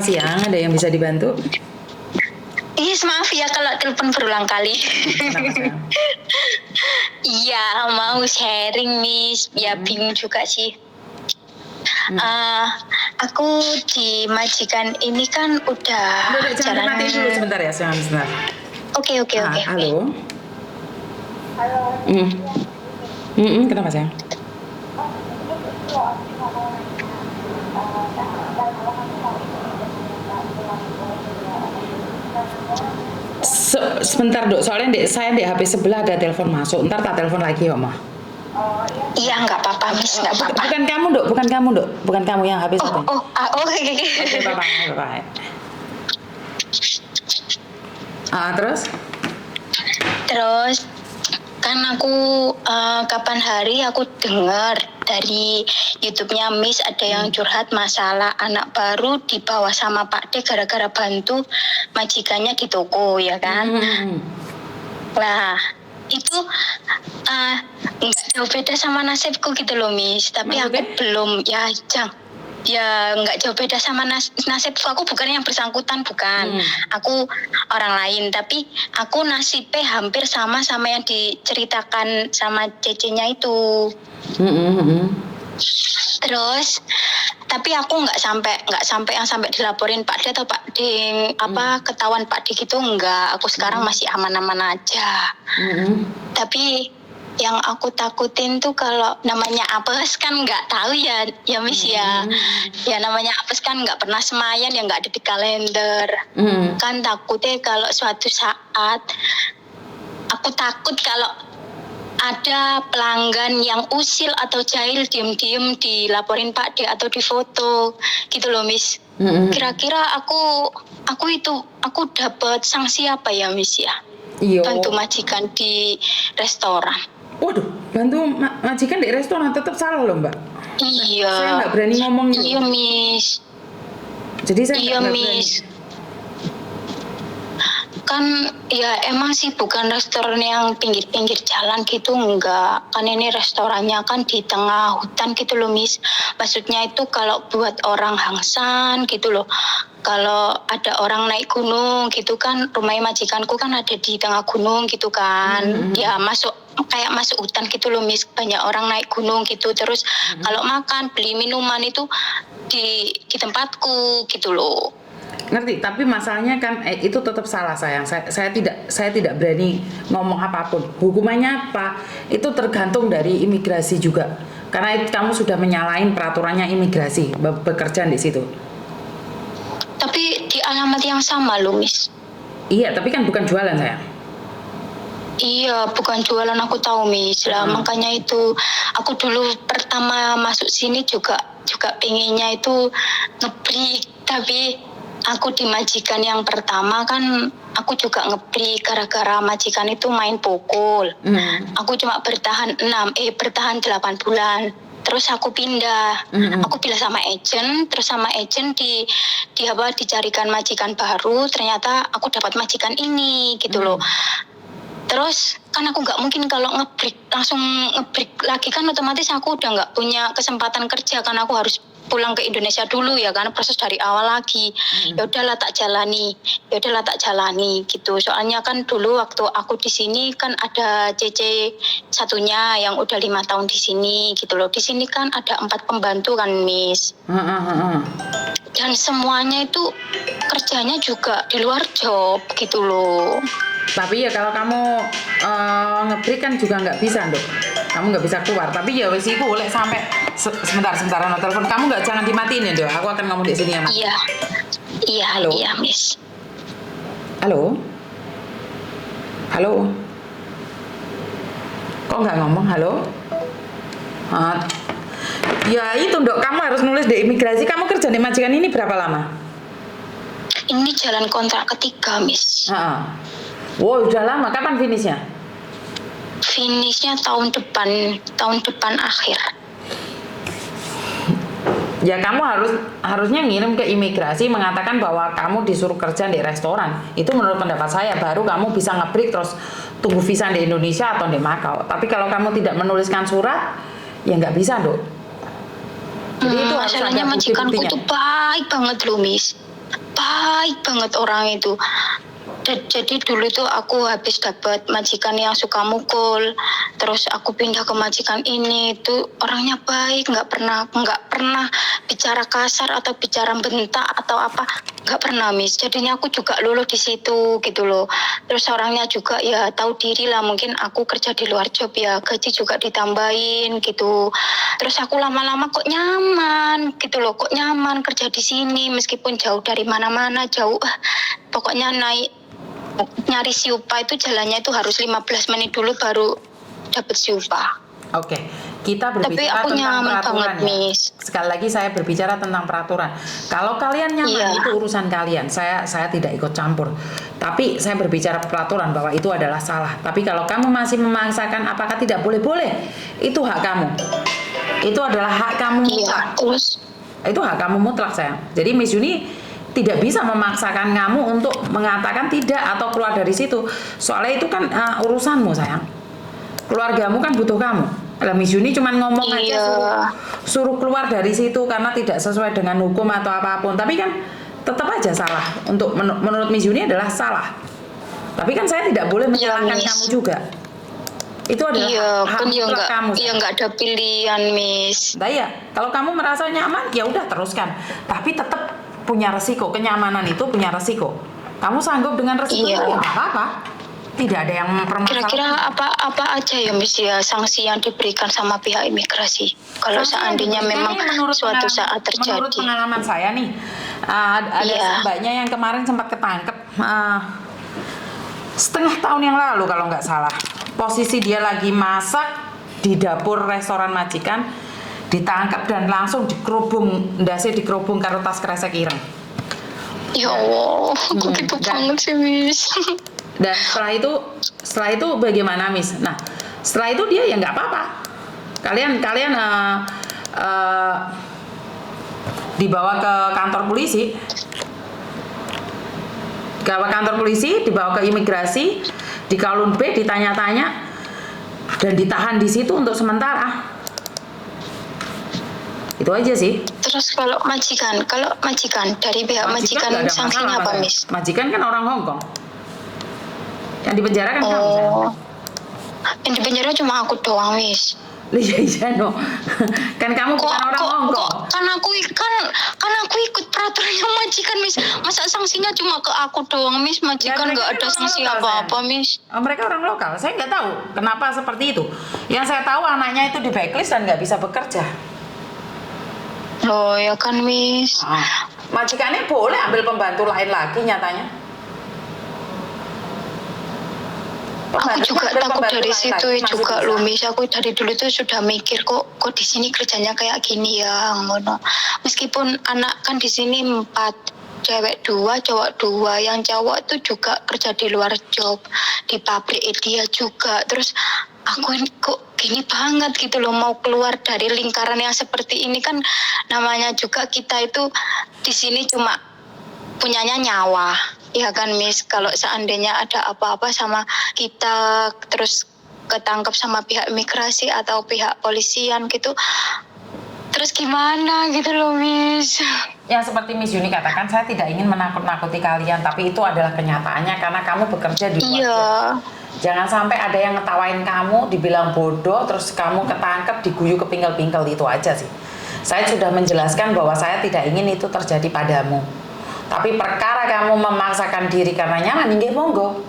Siang, ada yang bisa dibantu? Yes, maaf ya kalau telepon berulang kali. Kenapa sayang? Iya, mau sharing Miss. Ya bingung juga sih. Aku di majikan ini kan udah Udah, jangan jalan. dimatiin dulu sebentar ya, sayang, sebentar. Oke. Halo? Halo, Kenapa sayang? Sebentar dok, soalnya saya di HP sebelah ada telepon masuk. Ntar tak telepon lagi ya, Ma. Iya, nggak apa-apa Miss, nggak apa-apa. Bukan kamu dok, bukan kamu yang HP satu. Oke. Oke, bye. Terus kan aku kapan hari aku dengar dari YouTube-nya Miss ada yang curhat masalah anak baru dibawa sama Pak D gara-gara bantu majikannya di toko ya kan. Nah itu nggak jauh beda sama nasibku gitu loh Miss, tapi aku belum ya nggak jauh beda sama nasibku. Aku bukan yang bersangkutan, bukan. Aku orang lain, tapi aku nasibnya hampir sama yang diceritakan sama cecenya itu. Terus tapi aku nggak sampai yang sampai dilaporin Pak D atau Pak D ketahuan Pak D gitu, enggak. Aku sekarang masih aman-aman aja. Tapi yang aku takutin tuh kalau namanya apes kan nggak tahu ya Miss ya. Ya namanya apes kan nggak pernah semayan, ya nggak ada di kalender. Kan takutnya kalau suatu saat aku takut kalau ada pelanggan yang usil atau jahil diem-diem dilaporin Pak D atau difoto gitu loh Miss. Kira-kira aku dapat sanksi apa ya Miss ya? Iyo. Bantu majikan di restoran. Waduh, bantu majikan di restoran tetap salah loh Mbak. Iya. Saya nggak berani ngomong gitu. Iya Miss. Jadi saya iya nggak Miss. berani. Kan ya emang sih bukan restoran yang pinggir-pinggir jalan gitu, enggak. Kan ini restorannya kan di tengah hutan gitu loh Miss. Maksudnya itu kalau buat orang hangsan gitu loh. Kalau ada orang naik gunung gitu kan, rumah majikanku kan ada di tengah gunung gitu kan. Ya kayak masuk hutan gitu loh Miss. Banyak orang naik gunung gitu. Terus kalau makan, beli minuman itu di tempatku gitu loh. Ngerti, tapi masalahnya kan itu tetap salah sayang. Saya tidak berani ngomong apapun. Hukumannya apa? Itu tergantung dari imigrasi juga. Karena kamu sudah menyalahin peraturannya imigrasi bekerja di situ. Tapi di alamat yang sama loh Miss. Iya, tapi kan bukan jualan sayang. Iya, bukan jualan, aku tahu Miss. Lah makanya itu aku dulu pertama masuk sini juga pengennya itu ngebreak, tapi aku di majikan yang pertama kan aku juga ngebreak gara-gara majikan itu main pukul. Aku cuma bertahan 8 bulan. Terus aku pindah. Aku pindah sama agent, terus sama agent dicarikan majikan baru, ternyata aku dapat majikan ini gitu loh. Terus kan aku nggak mungkin kalau langsung ngebreak lagi, kan otomatis aku udah nggak punya kesempatan kerja, kan aku harus pulang ke Indonesia dulu ya kan, proses dari awal lagi. Ya udahlah tak jalani gitu. Soalnya kan dulu waktu aku di sini kan ada CC satunya yang udah 5 tahun di sini gitu loh. Di sini kan ada 4 pembantu kan Miss. Dan semuanya itu kerjanya juga di luar job gitu loh. Tapi ya kalau kamu ngebreak kan juga nggak bisa dok. Kamu nggak bisa keluar. Tapi ya wes iku boleh sampai sebentar no telepon. Kamu nggak, jangan dimatiin ya dok. Aku akan ngomong di sini ya Mas. Iya. Halo? Iya Miss. Halo. Kok nggak ngomong halo? Ya itu dok, kamu harus nulis di imigrasi. Kamu kerja di majikan ini berapa lama? Ini jalan kontrak ketiga Miss. Wow, udah lama. Kapan finishnya? Finishnya tahun depan akhir. Ya kamu harusnya ngirim ke imigrasi mengatakan bahwa kamu disuruh kerja di restoran. Itu menurut pendapat saya, baru kamu bisa nge-break terus tunggu visa di Indonesia atau di Makau. Tapi kalau kamu tidak menuliskan surat, ya nggak bisa dok. Jadi itu harus masalahnya ada majikanku bukti-buktinya. tuh baik banget loh Miss. baik banget orang itu. Jadi dulu tuh aku habis dapat majikan yang suka mukul, terus aku pindah ke majikan ini tuh orangnya baik, nggak pernah bicara kasar atau bicara bentak atau apa, nggak pernah Miss. Jadinya aku juga luluh di situ gitu loh. Terus orangnya juga ya tahu diri lah, mungkin aku kerja di luar job ya, gaji juga ditambahin gitu. Terus aku lama-lama kok nyaman gitu loh, kok nyaman kerja di sini meskipun jauh dari mana-mana, jauh pokoknya nyari siupa itu jalannya itu harus 15 menit dulu baru dapat siupa. Oke, kita Tapi berbicara aku tentang nyaman peraturan banget, ya. Miss. Sekali lagi saya berbicara tentang peraturan. Kalau kalian nyaman Iya. itu urusan kalian. Saya tidak ikut campur. Tapi saya berbicara peraturan bahwa itu adalah salah. Tapi kalau kamu masih memaksakan apakah tidak boleh-boleh, itu hak kamu. Itu adalah hak kamu Iya, mutlak. terus Itu hak kamu mutlak sayang. Jadi Miss Yuni tidak bisa memaksakan kamu untuk mengatakan tidak atau keluar dari situ. Soalnya itu kan urusanmu sayang. Keluargamu kan butuh kamu. Lah Miss Yuni cuma ngomong aja iya. suruh keluar dari situ karena tidak sesuai dengan hukum atau apapun. Tapi kan tetap aja salah. Untuk menurut Miss Yuni adalah salah. Tapi kan saya tidak boleh menyalahkan Miss. kamu juga. Itu adalah Iya, hak kan ya mutlak nggak, kamu. ya nggak ada pilihan, Miss. Nah ya, kalau kamu merasa nyaman, ya udah teruskan. Tapi tetap punya resiko. Kenyamanan itu punya resiko. Kamu sanggup dengan resiko Iya. itu ya nggak apa-apa. Tidak ada yang mempermasalahkan. Kira-kira apa aja ya, Miss, ya sanksi yang diberikan sama pihak imigrasi kalau Sanksi yang seandainya diberikan memang ini menurut suatu pengalaman- saat terjadi? Menurut pengalaman saya nih, ada Iya. mbaknya yang kemarin sempat ketangkep setengah tahun yang lalu kalau nggak salah. Posisi dia lagi masak di dapur restoran majikan, ditangkap dan langsung dikerubung, ndase dikerubung karo tas kresek ireng. Ya Allah, aku gitu dan- banget sih, Miss. Dan setelah itu bagaimana Miss? Nah, setelah itu dia ya nggak apa-apa. Kalian dibawa ke kantor polisi, dibawa ke imigrasi, di Kalun B ditanya-tanya dan ditahan di situ untuk sementara. Itu aja sih. Terus kalau majikan dari pihak majikan nggak ada sanksinya masalah, apa, Mas. Miss? Majikan kan orang Hong Kong. Yang di penjara kan kamu, sayang. Oh, yang di penjara cuma aku doang, Miss. Iya no. Kan kamu bukan orang Hong Kong. Kan aku ikut peraturannya majikan, Miss. Masa sanksinya cuma ke aku doang, Miss? Majikan mereka nggak kan ada orang sanksi lokal, apa-apa, sayang. Miss. Mereka orang lokal. Saya nggak tahu kenapa seperti itu. Yang saya tahu anaknya itu di blacklist dan nggak bisa bekerja. Loh, ya kan, Miss. Majikannya boleh ambil pembantu lain lagi nyatanya. Aku juga ambil takut pembantu dari lain situ lagi, masih juga bisa. loh, Miss. Aku dari dulu tuh sudah mikir kok di sini kerjanya kayak gini ya, ngono. Meskipun anak kan di sini 4, cewek 2, cowok 2. Yang cowok tuh juga kerja di luar job, di pabrik dia juga. Terus aku ini kok gini banget gitu loh, mau keluar dari lingkaran yang seperti ini kan, namanya juga kita itu di sini cuma punyanya nyawa, ya kan, Miss? Kalau seandainya ada apa-apa sama kita, terus ketangkep sama pihak imigrasi atau pihak polisian gitu, terus gimana gitu loh, Miss? Yang seperti Miss Yuni katakan, saya tidak ingin menakut-nakuti kalian, tapi itu adalah kenyataannya karena kamu bekerja di luar. Iya. Jangan sampai ada yang ngetawain kamu, dibilang bodoh, terus kamu ketangkep, diguyu kepingkel-pingkel, itu aja sih. Saya sudah menjelaskan bahwa saya tidak ingin itu terjadi padamu. Tapi perkara kamu memaksakan diri karena nyaman, inggih monggo.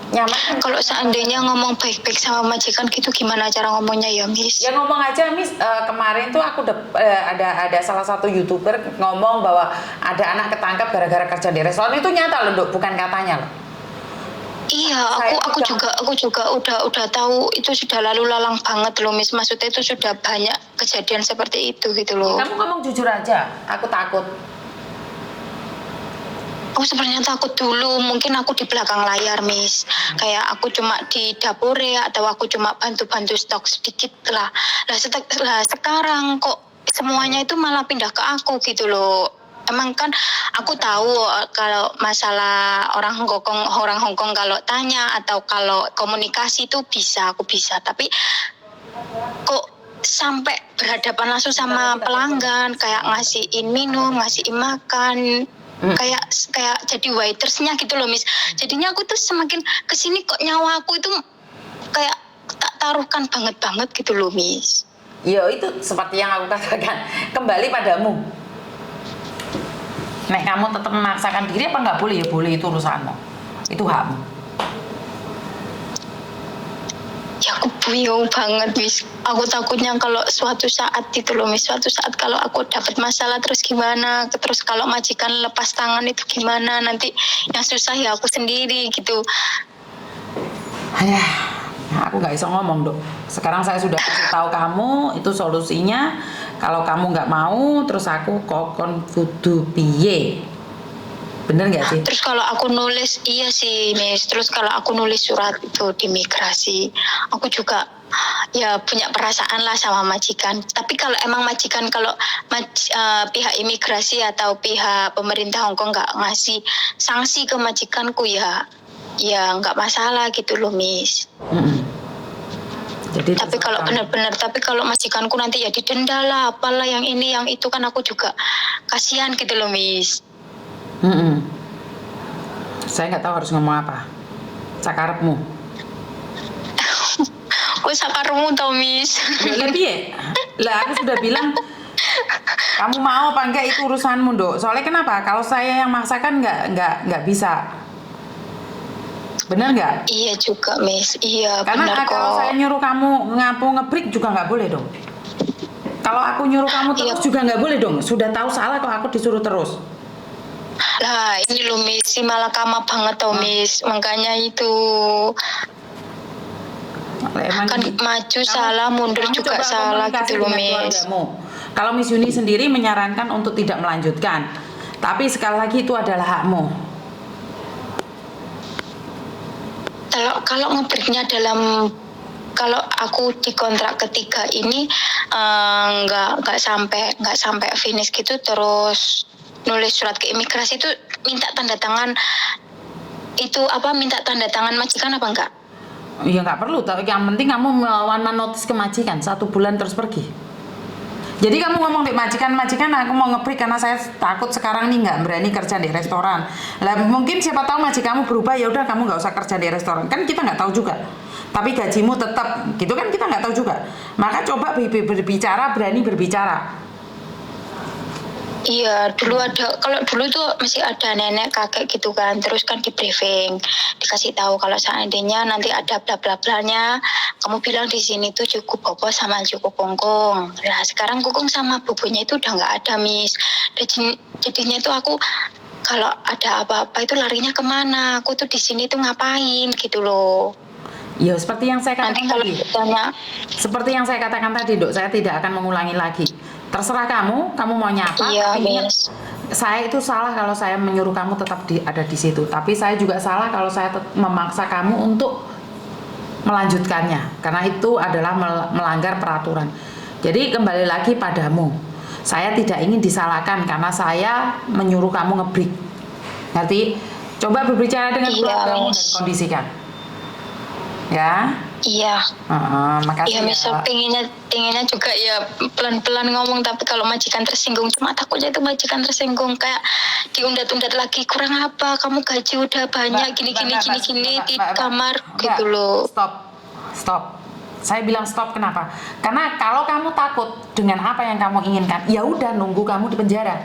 Nyaman. Kalau seandainya ngomong baik-baik sama majikan gitu, gimana cara ngomongnya ya, Miss? Ya ngomong aja, Miss. Kemarin tuh aku ada salah satu YouTuber ngomong bahwa ada anak ketangkap gara-gara kerja di restoran. Itu nyata loh, Dok, bukan katanya loh. Iya, aku juga udah tahu itu sudah lalu lalang banget loh, Miss. Maksudnya itu sudah banyak kejadian seperti itu gitu loh. Kamu ngomong jujur aja, aku takut. Aku sebenarnya takut dulu, mungkin aku di belakang layar, Miss. Kayak aku cuma di dapur ya, atau aku cuma bantu-bantu stok sedikit lah. Lah sekarang kok semuanya itu malah pindah ke aku gitu loh. Emang kan aku tahu kalau masalah orang Hong Kong kalau tanya atau kalau komunikasi itu aku bisa, tapi kok sampai berhadapan langsung sama pelanggan, kayak ngasihin minum, ngasihin makan, kayak jadi waitersnya gitu loh, Miss. Jadinya aku tuh semakin kesini kok nyawa aku itu kayak tak taruhkan banget gitu loh, Miss. Ya itu seperti yang aku katakan, kembali padamu. Nek kamu tetap memaksakan diri apa nggak boleh, ya boleh, itu urusanmu, itu hakmu. Ya aku bingung banget, Miss. Aku takutnya kalau suatu saat itu loh, Miss, suatu saat kalau aku dapat masalah terus gimana, terus kalau majikan lepas tangan itu gimana, nanti yang susah ya aku sendiri gitu. Aku nggak bisa ngomong, Dok. Sekarang saya sudah kasih tahu kamu, itu solusinya. Kalau kamu nggak mau, terus aku kokon kudu piye? Bener nggak sih? Terus kalau aku nulis, iya sih, Miss. Terus kalau aku nulis surat itu di migrasi, aku juga ya punya perasaan lah sama majikan. Tapi kalau emang majikan, kalau pihak imigrasi atau pihak pemerintah Hongkong nggak ngasih sanksi ke majikanku, ya nggak masalah gitu loh, Miss. Jadi Tapi kalau benar-benar, tapi kalau majikanku nanti ya didenda lah, apalah yang ini yang itu, kan aku juga kasihan gitu loh, Miss. Saya nggak tahu harus ngomong apa. Sakarepmu. Kok sakarmu tau, Miss? Lebih lah, aku sudah bilang kamu mau apa enggak itu urusanmu, Dok. Soalnya kenapa? Kalau saya yang maksakan nggak bisa. Benar nggak? Iya juga, Miss. Iya, Karena benar kalau kok. saya nyuruh kamu ngebreak juga nggak boleh dong. Kalau aku nyuruh kamu terus juga nggak boleh dong. Sudah tahu salah kalau aku disuruh terus. Lah, ini loh, Miss, si malakama banget tau, Miss. Makanya itu kan maju salah, mundur juga salah gitu loh, Miss. Kalau Miss Yuni sendiri menyarankan untuk tidak melanjutkan. Tapi sekali lagi itu adalah hakmu. Kalau ngebreaknya kalau aku di kontrak ketiga ini nggak sampai finish gitu, terus nulis surat ke imigrasi itu minta tanda tangan majikan apa enggak? Ya nggak perlu, tapi yang penting kamu melawan notis ke majikan 1 bulan terus pergi. Jadi kamu ngomong di majikan aku mau ngebreak karena saya takut sekarang nih nggak berani kerja di restoran. Lah mungkin siapa tahu majikanmu berubah, ya udah kamu nggak usah kerja di restoran. Kan kita nggak tahu juga. Tapi gajimu tetap, gitu kan kita nggak tahu juga. Maka coba berani berbicara. Iya, kalau dulu tuh masih ada nenek kakek gitu kan, terus kan di briefing, dikasih tahu kalau seandainya nanti ada bla bla blanya, kamu bilang di sini tuh cukup bobo sama cukup kongkong. Nah sekarang kongkong sama bobonya itu udah nggak ada, Miss. Jadinya tuh aku kalau ada apa-apa itu larinya kemana? Aku tuh di sini tuh ngapain gitu loh. Ya seperti yang saya katakan tadi. Seperti yang saya katakan tadi, Dok, saya tidak akan mengulangi lagi. Terserah kamu mau nyapa. Iya, tapi ingat, Miss. saya itu salah kalau saya menyuruh kamu tetap ada di situ. Tapi saya juga salah kalau saya memaksa kamu untuk melanjutkannya, karena itu adalah melanggar peraturan. Jadi kembali lagi padamu. Saya tidak ingin disalahkan karena saya menyuruh kamu ngebreak. Ngerti? Coba berbicara dengan keluargamu dan kondisikan. Ya. Iya. Makasih. Iya, misal pengennya juga ya pelan-pelan ngomong, tapi kalau majikan tersinggung, cuma takutnya itu majikan tersinggung kayak diundat-undat lagi, kurang apa, kamu gaji udah banyak gini di kamar gitu loh. Stop. Saya bilang stop, kenapa? Karena kalau kamu takut dengan apa yang kamu inginkan, ya udah nunggu kamu di penjara.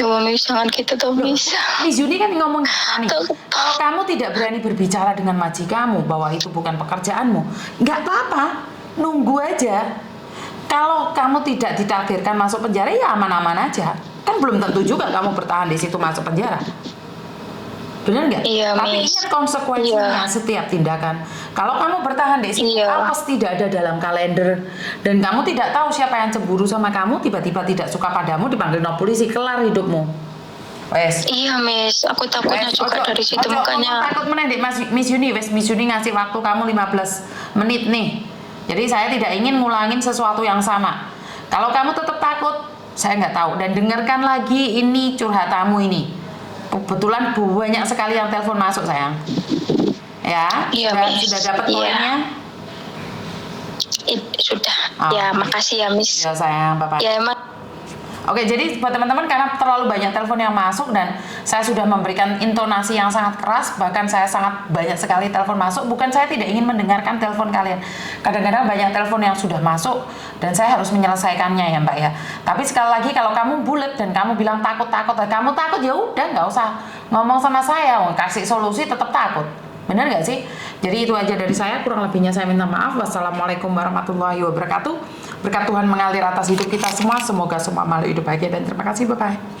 Miss, jangan gitu tuh, Miss. Miss Yuni kan ngomong nih, kalau kamu tidak berani berbicara dengan majikanmu bahwa itu bukan pekerjaanmu, nggak apa-apa, nunggu aja. Kalau kamu tidak ditakdirkan masuk penjara, ya aman-aman aja. Kan belum tentu juga kamu bertahan di situ masuk penjara. Benar nggak? Iya, tapi Miss. Ingat konsekuensinya setiap tindakan. Kalau kamu bertahan di situ, apes tidak ada dalam kalender, dan kamu tidak tahu siapa yang cemburu sama kamu, tiba-tiba tidak suka padamu, dipanggil no polisi, kelar hidupmu. Wes. Iya, Miss. Aku takutnya juga dari situ, makanya. Takut meneh Miss Yuni, Miss Yuni ngasih waktu kamu 15 menit nih. Jadi saya tidak ingin ngulangin sesuatu yang sama. Kalau kamu tetap takut, saya nggak tahu. Dan dengarkan lagi ini curhatamu ini. Kebetulan banyak sekali yang telepon masuk, sayang. Ya, iya, sudah dapat poinnya? Sudah. Ya, makasih ya, Miss. Ya, sayang, Bapak. Ya, emang. Oke, jadi buat teman-teman karena terlalu banyak telepon yang masuk dan saya sudah memberikan intonasi yang sangat keras, bahkan saya sangat banyak sekali telepon masuk, bukan saya tidak ingin mendengarkan telepon kalian. Kadang-kadang banyak telepon yang sudah masuk dan saya harus menyelesaikannya ya Mbak ya. Tapi sekali lagi kalau kamu bulat dan kamu bilang takut-takut, kamu takut ya udah nggak usah ngomong sama saya, kasih solusi tetap takut. Benar nggak sih? Jadi itu aja dari saya, kurang lebihnya saya minta maaf. Wassalamualaikum warahmatullahi wabarakatuh. Berkat Tuhan mengalir atas hidup kita semua. Semoga semua makhluk hidup bahagia dan terima kasih. Bye-bye.